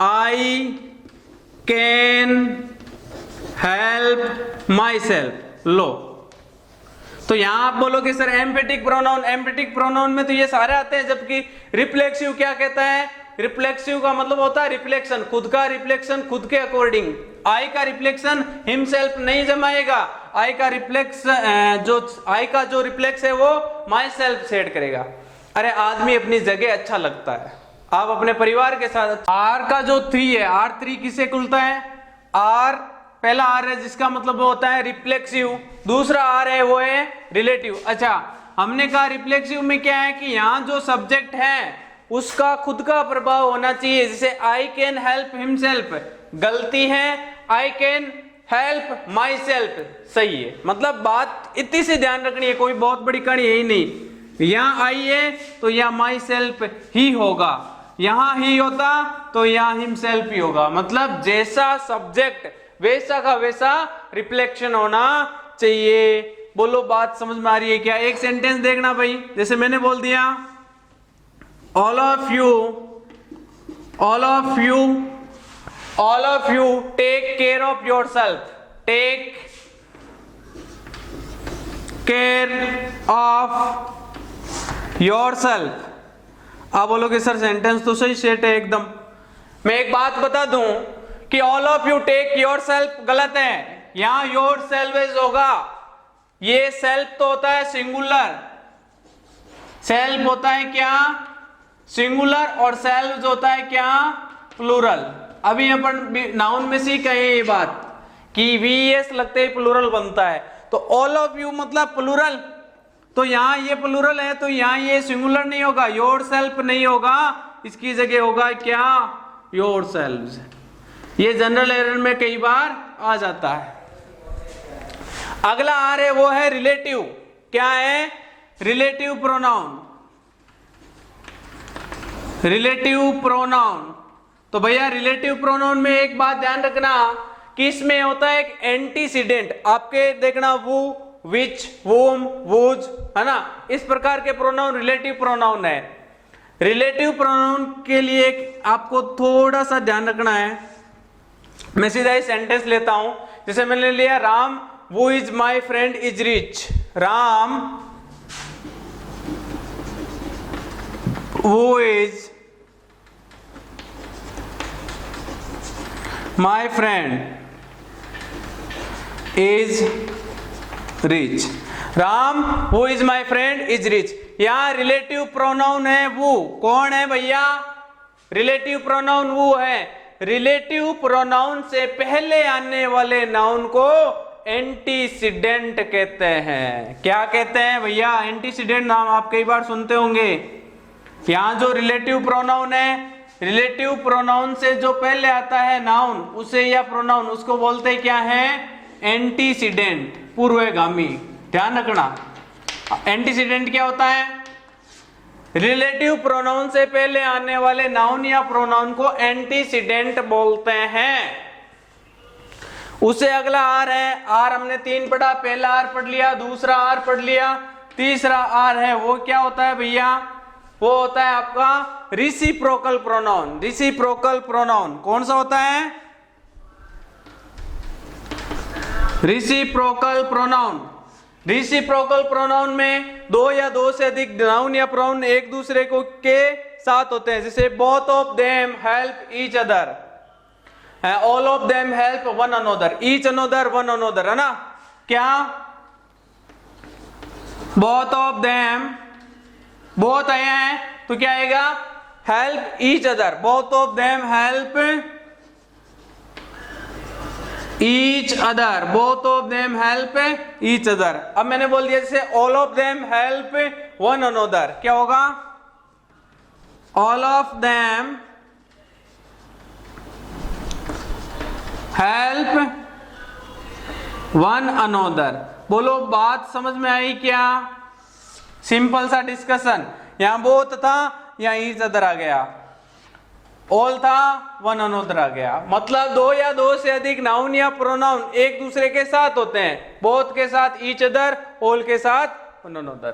I can help myself. लो, तो यहां आप बोलोगे sir emphatic pronoun, emphatic pronoun में तो ये सारे आते हैं, जबकि रिफ्लेक्सिव क्या कहता है, रिफ्लेक्सिव का मतलब होता है रिफ्लेक्शन, खुद का रिफ्लेक्शन खुद के अकॉर्डिंग। आई का रिफ्लेक्शन हिमसेल्फ नहीं जमाएगा, आई का रिफ्लेक्स आई का जो रिफ्लेक्स है वो माई सेल्फ सेट करेगा। अरे आदमी अपनी जगह अच्छा लगता है, आप अपने परिवार के साथ। आर का जो 3 है, आर 3 किसे खुलता है, आर पहला आर है जिसका मतलब वो होता है रिफ्लेक्सिव, दूसरा आर है वो है रिलेटिव। अच्छा, हमने कहा रिफ्लेक्सिव में क्या है कि यहाँ जो सब्जेक्ट है उसका खुद का प्रभाव होना चाहिए। जैसे आई कैन हेल्प हिमसेल्फ गलती है, आई कैन हेल्प माई सेल्फ सही है। मतलब बात इतनी सी ध्यान रखनी है, कोई बहुत बड़ी कहानी है ही नहीं। यहाँ आई है तो यहाँ माई सेल्फ ही होगा, यहाँ ही होता तो यहाँ हिमसेल्फ ही होगा। मतलब जैसा सब्जेक्ट वैसा का वैसा रिफ्लेक्शन होना चाहिए। बोलो बात समझ में आ रही है क्या? एक सेंटेंस देखना भाई, जैसे मैंने बोल दिया all of you take care of yourself, take care of yourself। आप बोलोगे सर सेंटेंस तो सही सेट है एकदम। मैं एक बात बता दूं कि all of you take yourself गलत है, यहां योर सेल्फ होगा। ये सेल्फ तो होता है सिंगुलर, सेल्फ होता है क्या सिंगुलर, और सेल्फ होता है क्या प्लूरल। अभी अपन नाउन में सीख गए ये बात कि वीएस लगते ही प्लूरल बनता है। तो ऑल ऑफ यू मतलब प्लूरल, तो यहां ये प्लूरल है तो यहां ये सिंगुलर नहीं होगा, योर सेल्फ नहीं होगा, इसकी जगह होगा क्या योर सेल्फ। ये जनरल एरर में कई बार आ जाता है। अगला आ रहा है वो है रिलेटिव। क्या है रिलेटिव प्रोनाउन, रिलेटिव प्रोनाउन। तो भैया रिलेटिव प्रोनाउन में एक बात ध्यान रखना कि इसमें होता है एक एंटीसीडेंट। आपके देखना वो, विच, वोम, वोज, है ना, इस प्रकार के प्रोनाउन रिलेटिव प्रोनाउन है। रिलेटिव प्रोनाउन के लिए आपको थोड़ा सा ध्यान रखना है। मैं सीधा ही सेंटेंस लेता हूं, जैसे मैंने लिया Ram who is my friend is rich. Ram who is my friend is rich. Ram who is my friend is rich. यहां रिलेटिव प्रोनाउन है वो, कौन है भैया रिलेटिव प्रोनाउन वो है। रिलेटिव प्रोनाउन से पहले आने वाले नाउन को एंटीसीडेंट कहते हैं। क्या कहते हैं भैया एंटीसीडेंट, नाम आप कई बार सुनते होंगे। यहां जो रिलेटिव प्रोनाउन है, रिलेटिव प्रोनाउन से जो पहले आता है नाउन उसे या प्रोनाउन उसको बोलते क्या है एंटीसीडेंट, पूर्वगामी। ध्यान रखना एंटीसीडेंट क्या होता है, रिलेटिव प्रोनाउन से पहले आने वाले नाउन या प्रोनाउन को एंटीसीडेंट बोलते हैं। उसे अगला आर है, आर हमने 3 पढ़ा, पहला आर पढ़ लिया, दूसरा आर पढ़ लिया, तीसरा आर है वो क्या होता है भैया, वो होता है आपका रिसिप्रोकल प्रोनाउन। रिसिप्रोकल प्रोनाउन कौन सा होता है, रिसिप्रोकल प्रोनाउन। रिसिप्रोकल प्रोनाउन में 2 या 2 से अधिक नाउन या प्रोनाउन एक दूसरे को के साथ होते हैं। जैसे both of them help each other, all of them help one another, each another one another, है ना। क्या बोथ ऑफ देम, बोथ आया है तो क्या आएगा help each other, both of them help each other, both of them help each other. अब मैंने बोल दिया जैसे all of them help one another, क्या होगा all of them help one another. बोलो बात समझ में आई क्या, सिंपल सा डिस्कशन। यहां बोथ था, यहां ईच अदर आ गया। ऑल था, वन अनोदर आ गया। मतलब दो या दो से अधिक नाउन या प्रोनाउन एक दूसरे के साथ होते हैं, बोथ के साथ ईच अदर, ऑल के साथ वन अनोदर।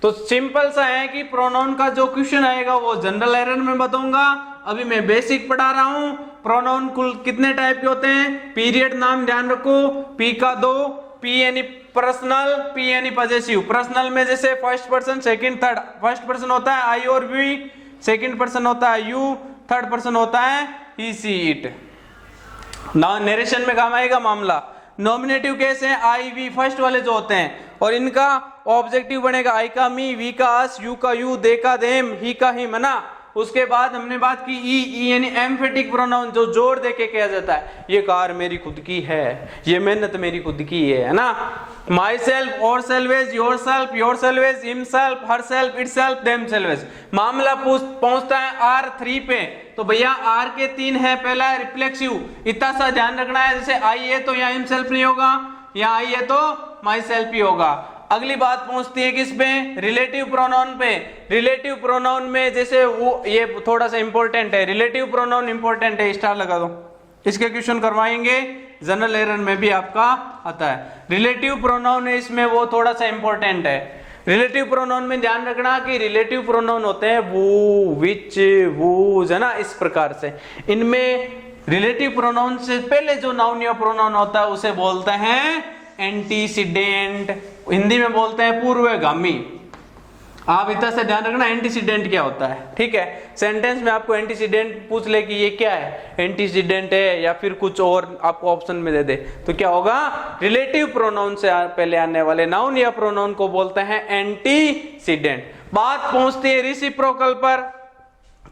तो सिंपल सा है कि प्रोनाउन का जो क्वेश्चन आएगा वो जनरल एरर में बताऊंगा। अभी मैं बेसिक पढ़ा रहा हूं। प्रोनाउन कुल कितने टाइप के होते हैं? पीरियड नाम ध्यान रखो, पी का 2, पी यानी पर्सनल, पी यानी पजेसिव। पर्सनल में जैसे first person, second, third. First person होता है आई और वी, सेकंड पर्सन होता है यू, थर्ड पर्सन होता है ही सी इट। ना नरेशन में काम आएगा मामला। नॉमिनेटिव केस है आई वी, फर्स्ट वाले जो होते हैं, और इनका ऑब्जेक्टिव बनेगा आई का मी, वी का अस, यू का यू, दे का देम, ही का हिम, है ना। उसके बाद हमने बात की ई यानी एम्फेटिक प्रोनाउन, जो जोर दे के किया जाता है। ये कार मेरी खुद की है, ये मेहनत मेरी खुद की है ना। माई सेल्फ, और salvage, your salvage, him self, her self, it self, them salvage. मामला पहुंचता है R3 पे, तो भैया R के 3 है। पहला है रिफ्लेक्सिव, इतना सा ध्यान रखना है, जैसे आई है तो यहाँ हिम सेल्फ नहीं होगा, यहाँ आई है तो माई सेल्फ ही होगा। अगली बात पहुंचती है किस पे? रिलेटिव प्रोनाउन पे। रिलेटिव प्रोनाउन में जैसे वो, ये थोड़ा सा इंपॉर्टेंट है, रिलेटिव प्रोनाउन इंपॉर्टेंट है, स्टार लगा दो। इसके क्वेश्चन करवाएंगे, जनरल एरर में भी आपका आता है। रिलेटिव प्रोनाउन है इसमें, वो थोड़ा सा इंपॉर्टेंट है। रिलेटिव प्रोनाउन में ध्यान रखना कि रिलेटिव प्रोनाउन होते हैं वो, विच, वूज, है ना, इस प्रकार से। इनमें रिलेटिव प्रोनाउन से पहले जो नाउन या प्रोनाउन होता है उसे बोलते हैं एंटीसीडेंट, हिंदी में बोलते हैं पूर्वगामी। आप इतना से ध्यान रखना एंटीसीडेंट क्या होता है, ठीक है। सेंटेंस में आपको एंटीसीडेंट पूछ ले कि ये क्या है, एंटीसीडेंट है या फिर कुछ और आपको ऑप्शन में दे दे, तो क्या होगा? रिलेटिव प्रोनाउन से पहले आने वाले नाउन या प्रोनाउन को बोलते हैं एंटीसीडेंट। बात पहुंचती है रेसिप्रोकल पर।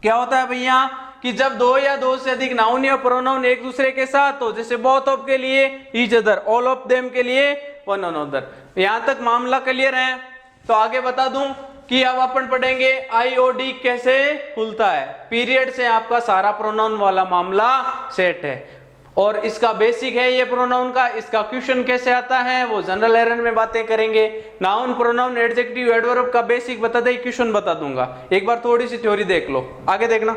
क्या होता है भैया कि जब दो या दो से अधिक नाउन या प्रोनाउन एक दूसरे के साथ हो, जैसे बोथ ऑफ के लिए each other, all of them के लिए वन अनदर। यहां तक मामला क्लियर है। तो आगे बता दूं कि अब अपन पढ़ेंगे आईओडी कैसे खुलता है। पीरियड से आपका सारा प्रोनाउन वाला मामला सेट है, और इसका बेसिक है ये प्रोनाउन का। इसका क्वेश्चन कैसे आता है वो जनरल एरर में बातें करेंगे। नाउन, प्रोनाउन, एडजेक्टिव, एडवर्ब का बेसिक बता दे, क्वेश्चन बता दूंगा। एक बार थोड़ी सी थ्योरी देख लो, आगे देखना।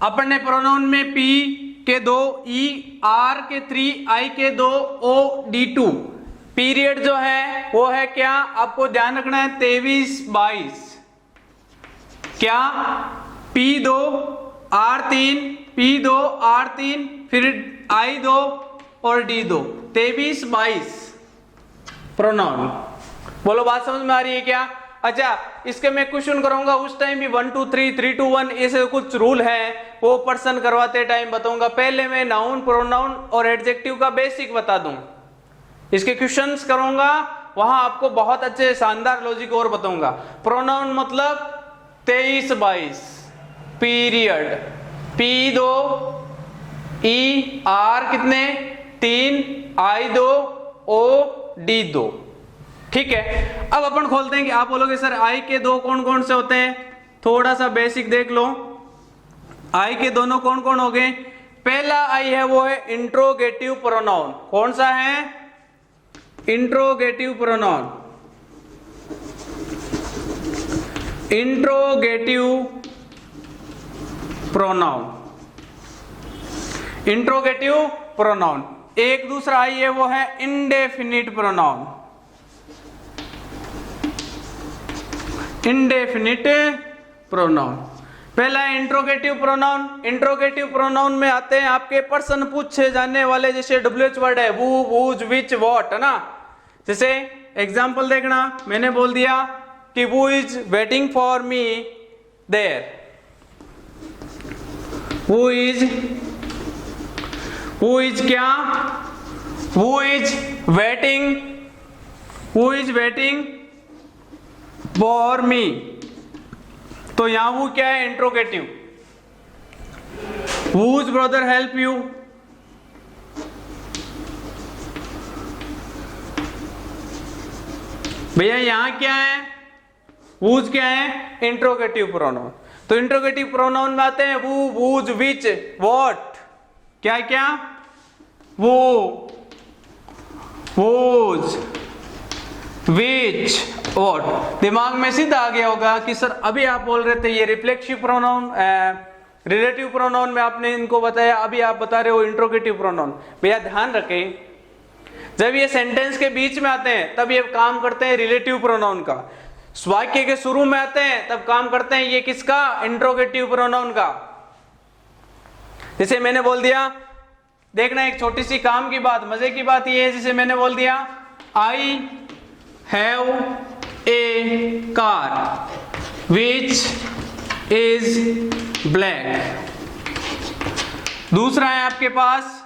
अपन ने प्रोनाउन में पी के 2, ई, आर के 3, आई के 2, ओ, डी 2। पीरियड जो है वो है क्या, आपको ध्यान रखना है 23-22। क्या? P2 R3, P2 R3, फिर I2 और D2, 23-22 प्रोनाउन। बोलो बात समझ में आ रही है क्या? अच्छा, इसके मैं क्वेश्चन करूंगा उस टाइम भी 1 2 3 3 2 1 ऐसे कुछ रूल है, वो पर्सन करवाते टाइम बताऊंगा। पहले मैं नाउन, प्रोनाउन और एडजेक्टिव का बेसिक बता दूं, इसके क्वेश्चंस करूंगा, वहां आपको बहुत अच्छे शानदार लॉजिक और बताऊंगा। प्रोनाउन मतलब 23-22 पीरियड, P2 E R कितने 3, I2 O D2, ठीक है। अब अपन खोलते हैं कि आप बोलोगे सर आई के 2 कौन कौन से होते हैं, थोड़ा सा बेसिक देख लो। आई के दोनों कौन कौन हो गए? पहला आई है वो है इंट्रोगेटिव प्रोनाउन। कौन सा है? Interrogative pronoun. Interrogative pronoun, interrogative pronoun. एक दूसरा आई है वो है इंडेफिनिट प्रोनाउन। इंडेफिनिट प्रोनाउन पहला है इंट्रोगेटिव प्रोनाउन। इंट्रोगेटिव प्रोनाउन में आते हैं आपके पर्सन पूछे जाने वाले, जैसे WH वर्ड है वो, वूज, विच, वॉट, है ना। जैसे एग्जाम्पल देखना, मैंने बोल दिया कि वो is waiting for me there. वो इज क्या? वो इज वेटिंग फॉर मी। तो यहां वो क्या है? Interrogative. whose brother help you? भैया यहां क्या है? whose क्या है? Interrogative pronoun. तो इंट्रोगेटिव प्रोनाउन में आते हैं वो, whose, which, what, क्या क्या? वो, whose, which, what। दिमाग में सीधा आ गया होगा कि सर अभी आप बोल रहे थे ये रिफ्लेक्सिव प्रोनाउन रिलेटिव प्रोनाउन में आपने इनको बताया, अभी आप बता रहे हो इंट्रोगेटिव प्रोनाउन। भैया ध्यान रखें, जब ये सेंटेंस के बीच में आते हैं तब ये काम करते हैं रिलेटिव प्रोनाउन का, वाक्य के शुरू में आते हैं तब काम करते हैं ये किसका, इंट्रोगेटिव प्रोनाउन का। जैसे मैंने बोल दिया, देखना एक छोटी सी काम की बात, मजे की बात ये है, जैसे मैंने बोल दिया I have a car which is black. दूसरा है आपके पास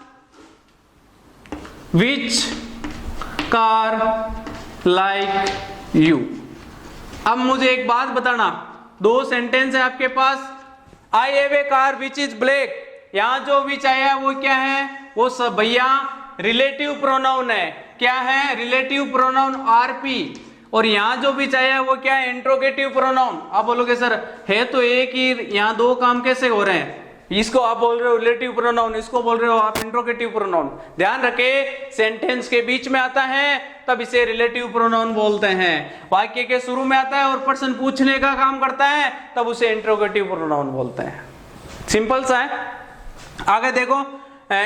विच कार लाइक यू। अब मुझे एक बात बताना, दो सेंटेंस है आपके पास, I have a car which is black, यहां जो विच आया है वो क्या है, वो सब भैया रिलेटिव प्रोनाउन है। क्या है, रिलेटिव प्रोनाउन आरपी। और यहां जो विच आया है वो क्या है, इंट्रोगेटिव प्रोनाउन। आप बोलोगे सर है तो एक ही, यहां दो काम कैसे हो रहे हैं, इसको आप बोल रहे हो रिलेटिव प्रोनाउन, इसको बोल रहे हो आप इंट्रोगेटिव प्रोनाउन। ध्यान रखे, सेंटेंस के बीच में आता है तब इसे रिलेटिव प्रोनाउन बोलते हैं, वाक्य के शुरू में आता है और पर्सन पूछने का काम करता है तब उसे इंट्रोगेटिव प्रोनाउन बोलते हैं। सिंपल सा है। आगे देखो,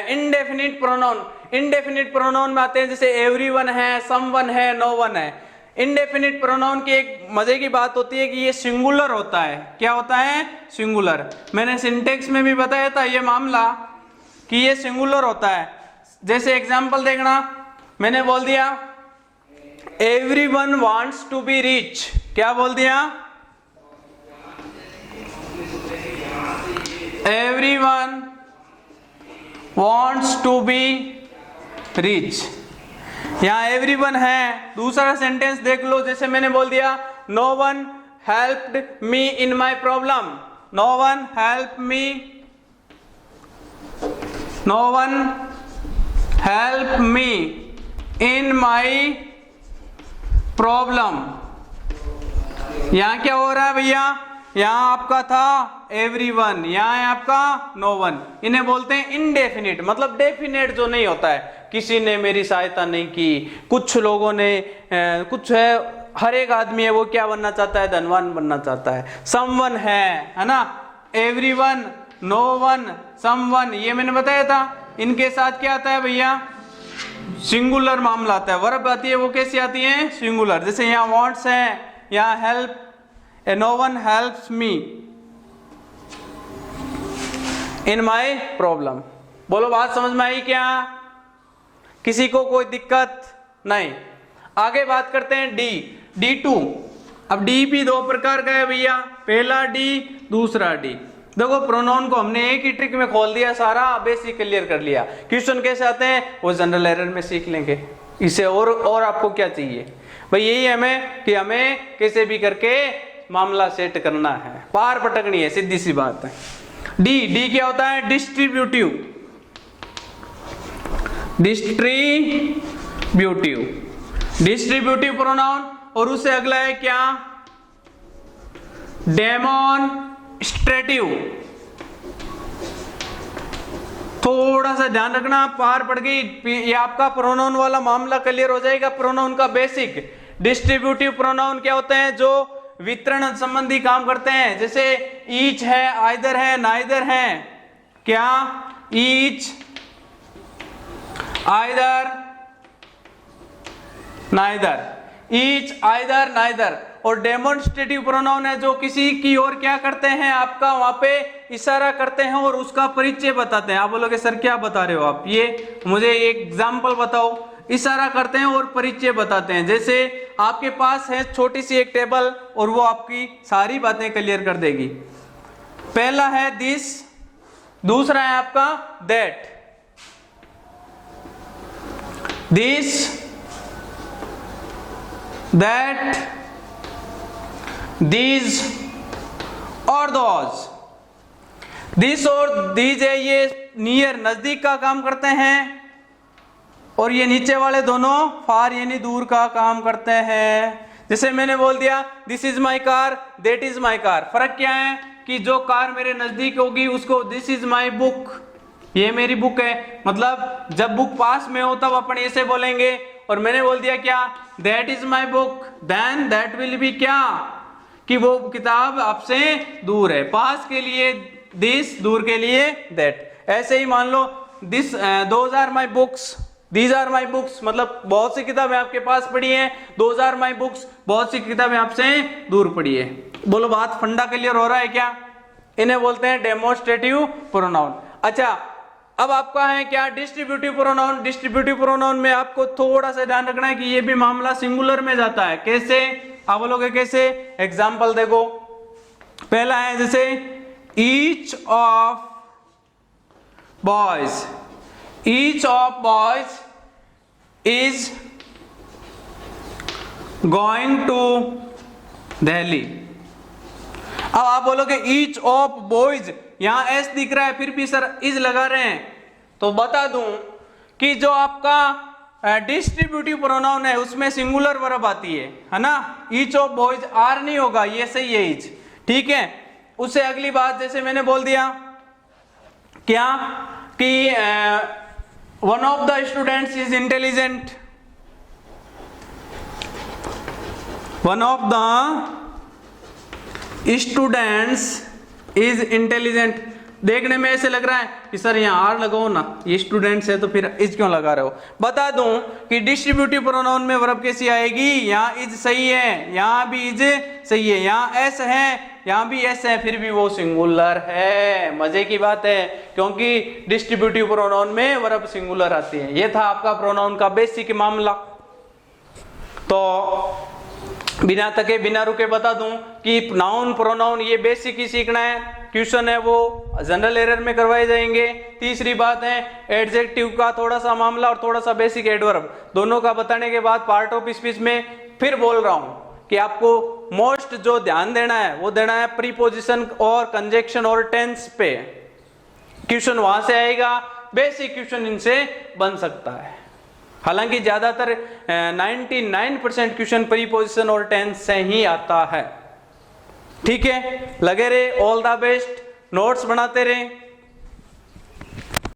इनडेफिनिट प्रोनाउन। इनडेफिनिट प्रोनाउन में आते हैं जैसे एवरीवन है, समवन है, नो वन है। इनडेफिनिट प्रोनाउन की एक मजे की बात होती है कि ये सिंगुलर होता है। क्या होता है, सिंगुलर। मैंने सिंटेक्स में भी बताया था ये मामला कि ये सिंगुलर होता है। जैसे एग्जांपल देखना, मैंने बोल दिया everyone wants to be rich. क्या बोल दिया, everyone wants to be rich. यहां एवरीवन है। दूसरा सेंटेंस देख लो, जैसे मैंने बोल दिया no one helped me in my problem. No one help me, no one help me in my problem. यहां क्या हो रहा है भैया, यहां आपका था एवरीवन, यहां है आपका नो वन। इन्हें बोलते हैं इनडेफिनिट, मतलब डेफिनेट जो नहीं होता है, किसी ने मेरी सहायता नहीं की, कुछ लोगों ने कुछ है, हर एक आदमी है वो क्या बनना चाहता है, धनवान बनना चाहता है। समवन है ना, एवरीवन, नो वन, समवन, ये मैंने बताया था। इनके साथ क्या आता है भैया, सिंगुलर मामला आता है, वर्ब आती है, वो कैसी आती है, सिंगुलर। जैसे यहाँ वांट्स है, यहाँ help, no one helps me in my problem. बोलो बात समझ में आई क्या, किसी को कोई दिक्कत नहीं। आगे बात करते हैं डी, D2। अब डी भी दो प्रकार का है भैया, पहला डी, दूसरा डी। देखो प्रोनाउन को हमने एक ही ट्रिक में खोल दिया, सारा बेसिक क्लियर कर लिया। क्वेश्चन कैसे आते हैं वो जनरल एरर में सीख लेंगे, इसे और आपको क्या चाहिए भाई, यही हमें कि हमें कैसे भी करके मामला सेट करना है, पार पटकनी है, सीधी सी बात है। डी क्या होता है, डिस्ट्रीब्यूटिव। Distributive pronoun. और उससे अगला है क्या, डेमोन्स्ट्रेटिव। थोड़ा सा ध्यान रखना, पार पड़ गई, ये आपका प्रोनाउन वाला मामला क्लियर हो जाएगा। प्रोनाउन का बेसिक। डिस्ट्रीब्यूटिव प्रोनाउन क्या होते हैं, जो वितरण संबंधी काम करते हैं। जैसे ईच है, आइदर है, नाइदर है। क्या, each, either, neither, each, either, neither. और डेमोन्स्ट्रेटिव प्रोनाउन है जो किसी की ओर क्या करते हैं, आपका वहां पे इशारा करते हैं और उसका परिचय बताते हैं। आप बोलोगे सर क्या बता रहे हो आप, ये मुझे एक एग्जाम्पल बताओ। इशारा करते हैं और परिचय बताते हैं। जैसे आपके पास है छोटी सी एक टेबल और वो आपकी सारी बातें क्लियर कर देगी। पहला है दिस, दूसरा है आपका दैट। दिस, दैट, दीज और दोज। दिस और दीज है, ये नियर, नजदीक का काम करते हैं, और ये नीचे वाले दोनों फार यानी दूर का काम करते हैं। जैसे मैंने बोल दिया this is my car, that is my car. फर्क क्या है कि जो कार मेरे नजदीक होगी उसको दिस इज माई बुक, ये मेरी बुक है। मतलब जब बुक पास में हो तब अपन ऐसे बोलेंगे। और मैंने बोल दिया क्या, that is my book, then that will be क्या, कि वो किताब आपसे दूर है। पास के लिए दिस, दूर के लिए दैट। ऐसे ही मान लो this, those are my books, these are my books, मतलब बहुत सी किताबें आपके पास पड़ी हैं, दोज आर माई बुक्स, बहुत सी किताबें आपसे दूर पड़ी है। बोलो बात फंडा क्लियर हो रहा है क्या? इन्हें बोलते हैं डेमोस्ट्रेटिव प्रोनाउन। अच्छा, अब आपका है क्या डिस्ट्रीब्यूटिव प्रोनाउन। डिस्ट्रीब्यूटिव प्रोनाउन में आपको थोड़ा सा ध्यान रखना है कि ये भी मामला सिंगुलर में जाता है। कैसे? आप बोलोगे कैसे? एग्जाम्पल देखो, पहला है जैसे each of boys, each of boys is going to Delhi. अब आप बोलोगे ईच ऑफ बॉयज, यहां एस दिख रहा है फिर भी सर इज लगा रहे हैं, तो बता दूं कि जो आपका डिस्ट्रीब्यूटिव प्रोनाउन है उसमें सिंगुलर वर्ब आती है ना। ईच ऑफ बॉयज आर नहीं होगा, ये सही है ईच, ठीक है। उससे अगली बात जैसे मैंने बोल दिया क्या कि one of the students is intelligent, one of the students is intelligent. देखने में ऐसे लग रहा है कि सर यहाँ आर लगाओ ना, ये स्टूडेंट्स है तो फिर इज क्यों लगा रहे हो। बता दूं कि डिस्ट्रीब्यूटिव प्रोनाउन में वर्ब कैसी आएगी, यहाँ इज सही है, यहाँ भी इज सही है, यहाँ एस है, यहाँ भी एस है, फिर भी वो सिंगुलर है। मजे की बात है, क्योंकि डिस्ट्रीब्यूटिव प्रोनाउन में वर्ब सिंगुलर आती है। ये था आपका प्रोनाउन का बेसिक मामला। तो बिना थके बिना रुके बता दूं कि नाउन प्रोनाउन ये बेसिक ही सीखना है, क्वेश्चन है वो जनरल एरर में करवाए जाएंगे। तीसरी बात है एडजेक्टिव का थोड़ा सा मामला और थोड़ा सा बेसिक एडवर्ब, दोनों का बताने के बाद पार्ट ऑफ स्पीच में फिर बोल रहा हूं कि आपको मोस्ट जो ध्यान देना है वो देना है प्रीपोजिशन और कंजक्शन और टेंस पे। क्वेश्चन वहां से आएगा, बेसिक क्वेश्चन इनसे बन सकता है। हालांकि ज्यादातर 99% क्वेश्चन प्रीपोजिशन और टेंस से ही आता है। ठीक है, लगे रहे, ऑल द बेस्ट, नोट्स बनाते रहे।